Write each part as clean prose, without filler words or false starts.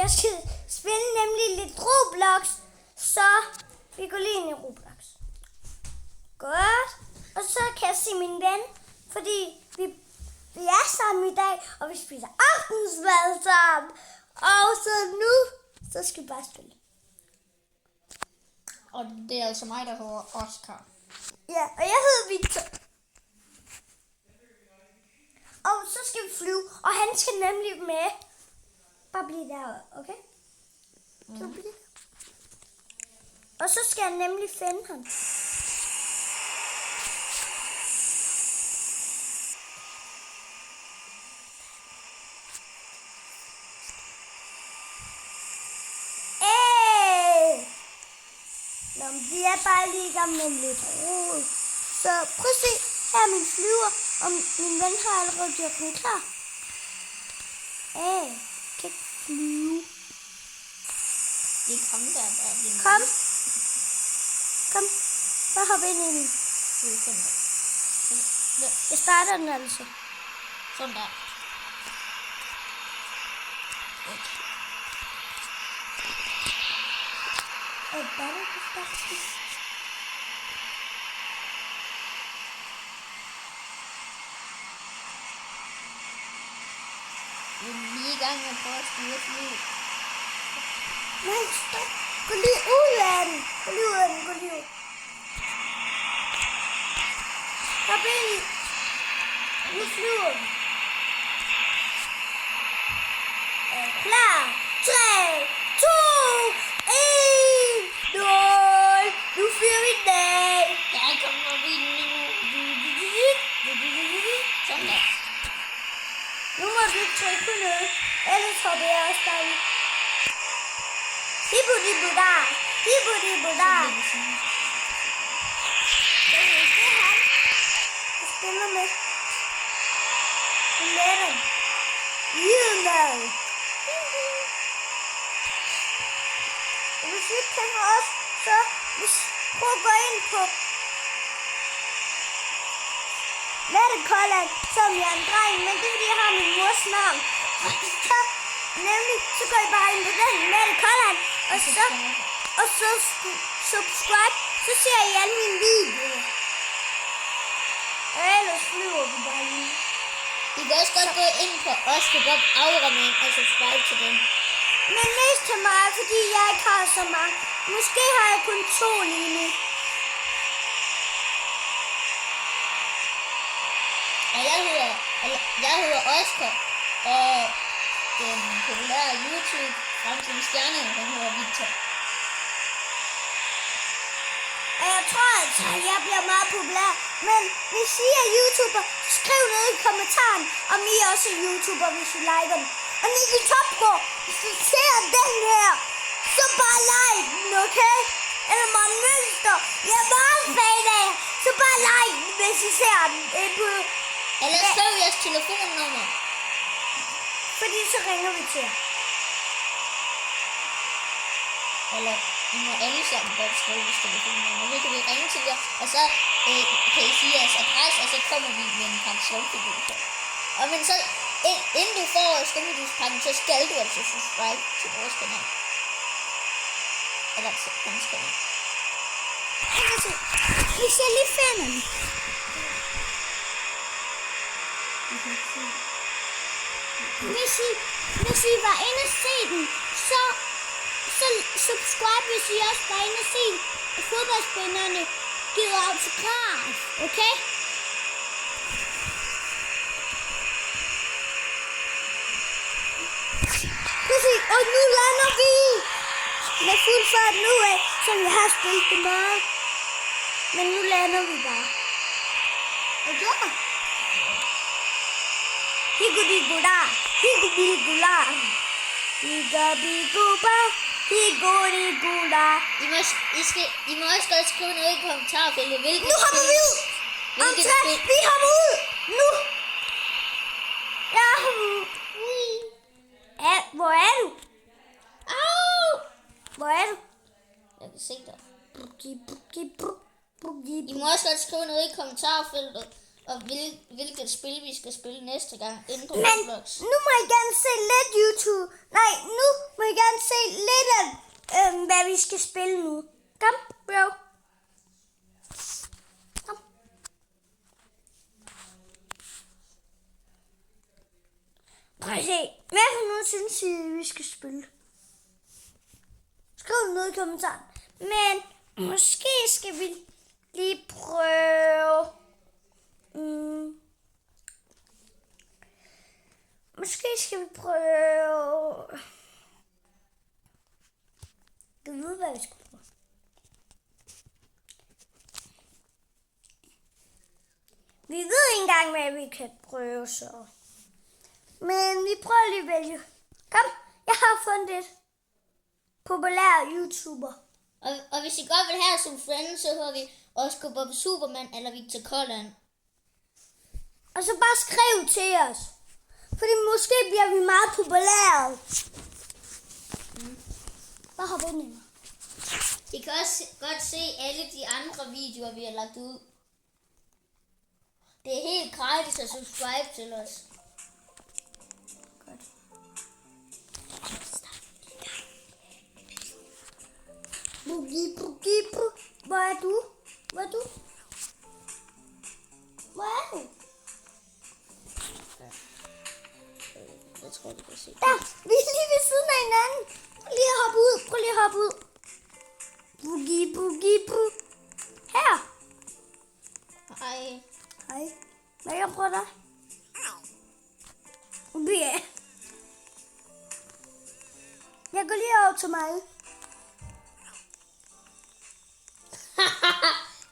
Jeg skal spille nemlig lidt Roblox, så vi går lige ind i Roblox. Godt. Og så kan jeg se min ven, fordi vi er sammen i dag, og vi spiser aftensmad sammen. Og så nu, så skal vi bare spille. Og det er altså mig, der hedder Oscar. Ja, og jeg hedder Victor. Og så skal vi flyve, og han skal nemlig med. Bare blive der, okay? Kan du blive? Og så skal jeg nemlig finde ham. Vi er bare lige i gang med lidt rod. Så prøv at se, her er min flyver, og min ven har allerede gjort den klar. Kan ikke flyve. Det er kom der, der er din. Kom. Kom. Bare hop ind i den. Jeg starter den altså. Sådan der. Vi er lige i gang med at prøve at styre flyet. Nej, stop. Gå lige ud af den. Gå lige ud af den. Gå lige ud. Hop ind i. Nu flyver den. Klar. 3, 2, 1, 0. Nu flyver vi den af. Der kommer vi nu. Sådan der. Nu må du ikke trykke på noget. Ellers hopper jeg også dig. Hibbo-dibbo-da. Hibbo-dibbo-da. Det er han. Jeg spiller med. Letter. You know. Og hvis I ikke kender os, så prøv at gå ind på Mette Kolland, som jeg er en dreng, men det er fordi jeg har min mors navn. Så går I bare ind på den, Mette Kolland, og så subscribe, så ser I alle mine videoer. Og ellers flyver vi bare lige. I kan også godt gå ind på Oscar Bob Auraman og subscribe til den. Men mest til mig, fordi jeg ikke har så mange. Måske har jeg kun 2 lige nu. Og jeg hedder Oscar, og den populære YouTube fremtidens stjerne, den hedder Victor. Og jeg tror altså, at jeg bliver meget populær. Men hvis I er YouTuber, så skriv ned i kommentaren, om I også er YouTuber, hvis I liker den. Og Nicky Topgaard, hvis du ser den her, så bare like den, okay? Eller Morten Mønster, jeg er meget fan af jer, så bare like den, hvis I ser den. Eller skriv jeres telefonnummer. Fordi så ringer vi til jer. Eller I må alle sammen godt skrive jeres telefonnummer. Så kan vi ringe til jer, og så kan I sige jeres adresse, og så kommer vi med en pensionfigur. Og men så, inden du får stemmedudspakken, så skal du altså subscribe til vores kanal. Eller til hans kanal. Hvis jeg lige finder den. Hvis I var inde og se den, så subscribe, hvis I også var inde og se fodboldspillerne giver autograf, okay? Og nu lander vi med fuld fart nu af, så vi har spillet det meget. Men nu lander vi bare. Og så? Higgo-diggo-da, higgo-diggo-da, higgo-diggo-ba, higgo-diggo-da. I må også godt skrive noget i kommentarfeltet, hvilket nu hopper vi ud! Vi hopper ud! Nu! Ja, hvor er du? Au! Hvor er du? Jeg kan se dig. I må også godt skrive noget i kommentarfeltet, og hvilket spil vi skal spille næste gang inden på Roblox. Men nu må I gerne se lidt YouTube. Nej, nu må I hvad vi skal spille nu. Kom, bro. Kom. Prøv at se. Hvad for noget synes I, vi skal spille? Skriv noget i kommentaren. Men måske skal vi lige prøve... Måske skal vi prøve... Du ved, hvad vi skal prøve. Vi ved ikke engang, hvad vi kan prøve, så... Men vi prøver lige at vælge. Kom, jeg har fundet et populær YouTuber. Og hvis I godt vil have som friends, så hører vi Oscar Bob Superman eller Victor Colland. Og så bare skriv til os. Fordi måske bliver vi meget populære. Bare hop ind i mig. I kan også godt se alle de andre videoer, vi har lagt ud. Det er helt gratis at subscribe til os. Godt. Boogie, boogie, boogie. Hvor er du? Hvor er du? Hvor er du? Jeg tror, du kan se. Der, vi er lige ved siden af hinanden. Prøv lige at hoppe ud. Prøv lige at hoppe ud. Boogie, boogie, boogie. Her. Hej. Hej. Hvad kan jeg prøve dig? Ja. Jeg går lige over til mig.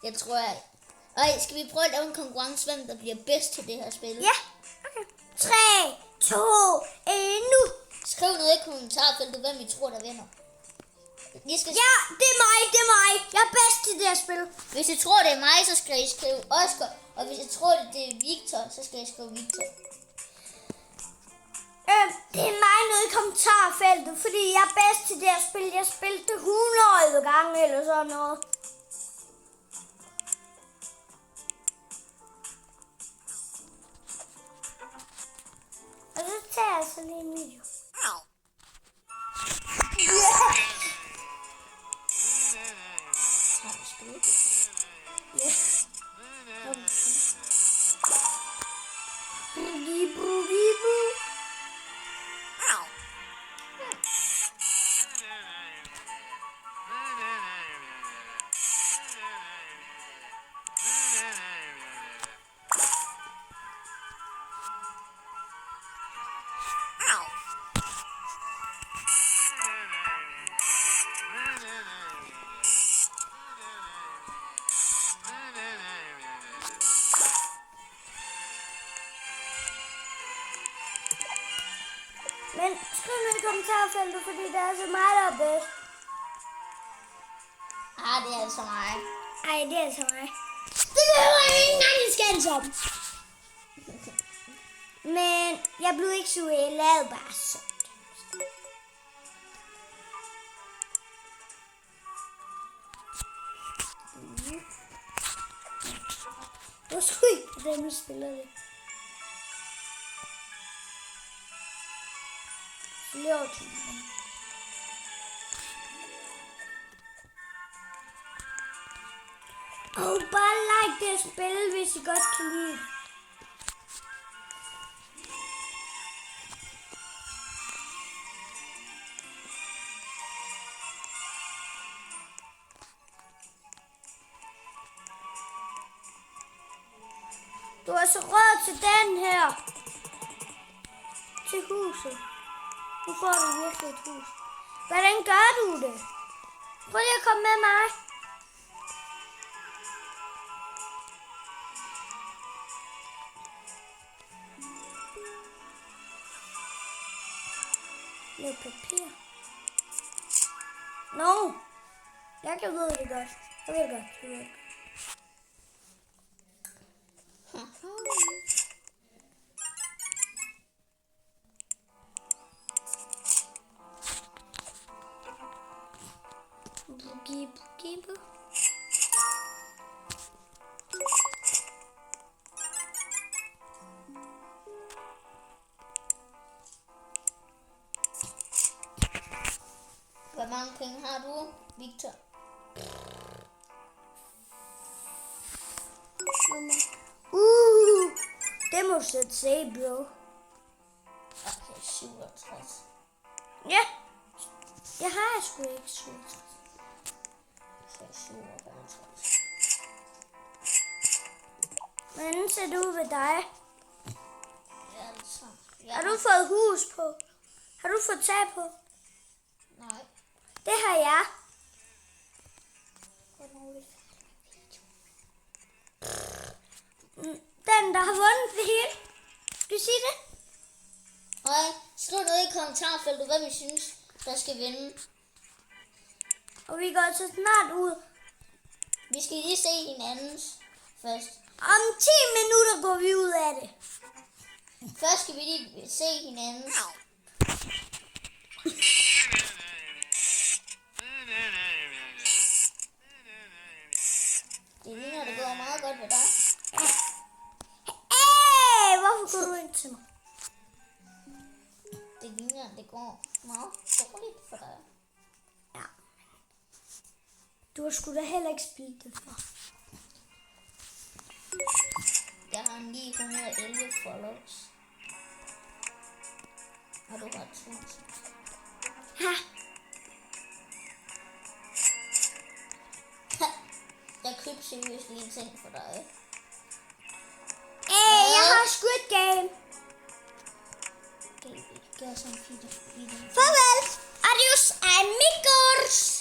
Jeg tror, at... Ej, skal vi prøve at lave en konkurrence, hvem der bliver bedst til det her spil? Ja, okay. 3, 2, 1, nu. Skriv noget i kommentarfeltet, hvem I tror, der vinder. I skal... Ja, det er mig, det er mig. Jeg er bedst til det her spil. Hvis I tror, det er mig, så skal I skrive Oscar. Og hvis I tror, det er Victor, så skal I skrive Victor. Det er mig nede i kommentarfeltet, fordi jeg er bedst til det her spil. Jeg spillede det 100 gange eller sådan noget. Og så tager jeg så lige en video. Yeah. Har du spillet det? Yeah. Boogie, boogie, boo. Men skriv ned i kommentarfeltet, fordi det er så meget, der er bedst. Det er altså mig. Ej, det er altså mig. Det behøver jeg ikke engang en skændes om. Men jeg blev ikke sur, jeg lavede bare sådan. Hvor skulle ikke dem, der spiller det? Og bare like det spil, hvis I godt kan lide det. Du har så råd til den her. Til huset. Nu får du virkelig et hus. Hvordan gør du det? Prøv lige at komme med mig. Lav papir. No. Jeg kan vide det godt. Jeg ved det godt. Jeg ved det godt. Boogie, boogie, boo. mange penge har du, Victor? Det må du sætte se, bro. Okay, 67. Ja. Jeg har sgu ikke 67. Okay, 57. Hvordan ser det ud ved dig? Ja, altså. Har du fået hus på? Har du fået tag på? Nej. Det har jeg. Den, der har vundet det hele. Skal du sige det? Nej, skriv ned i kommentarfeltet, hvad vi synes, der skal vinde. Og vi går så snart ud. Vi skal lige se hinandens først. Om 10 minutter går vi ud af det. Først skal vi lige se hinandens. Det ligner, det går meget godt ved dig. Hvorfor går du ind til mig? Det ligner, det går meget dårligt for dig. Ja. Du har sgu da heller ikke spillet det for. Jeg har 911 followers. Og du har 1000. Ha. Jeg købte seriøst lige en ting for dig. Jeg har Squid Game. Det gør sådan en video. Farvel. Adios, amigos.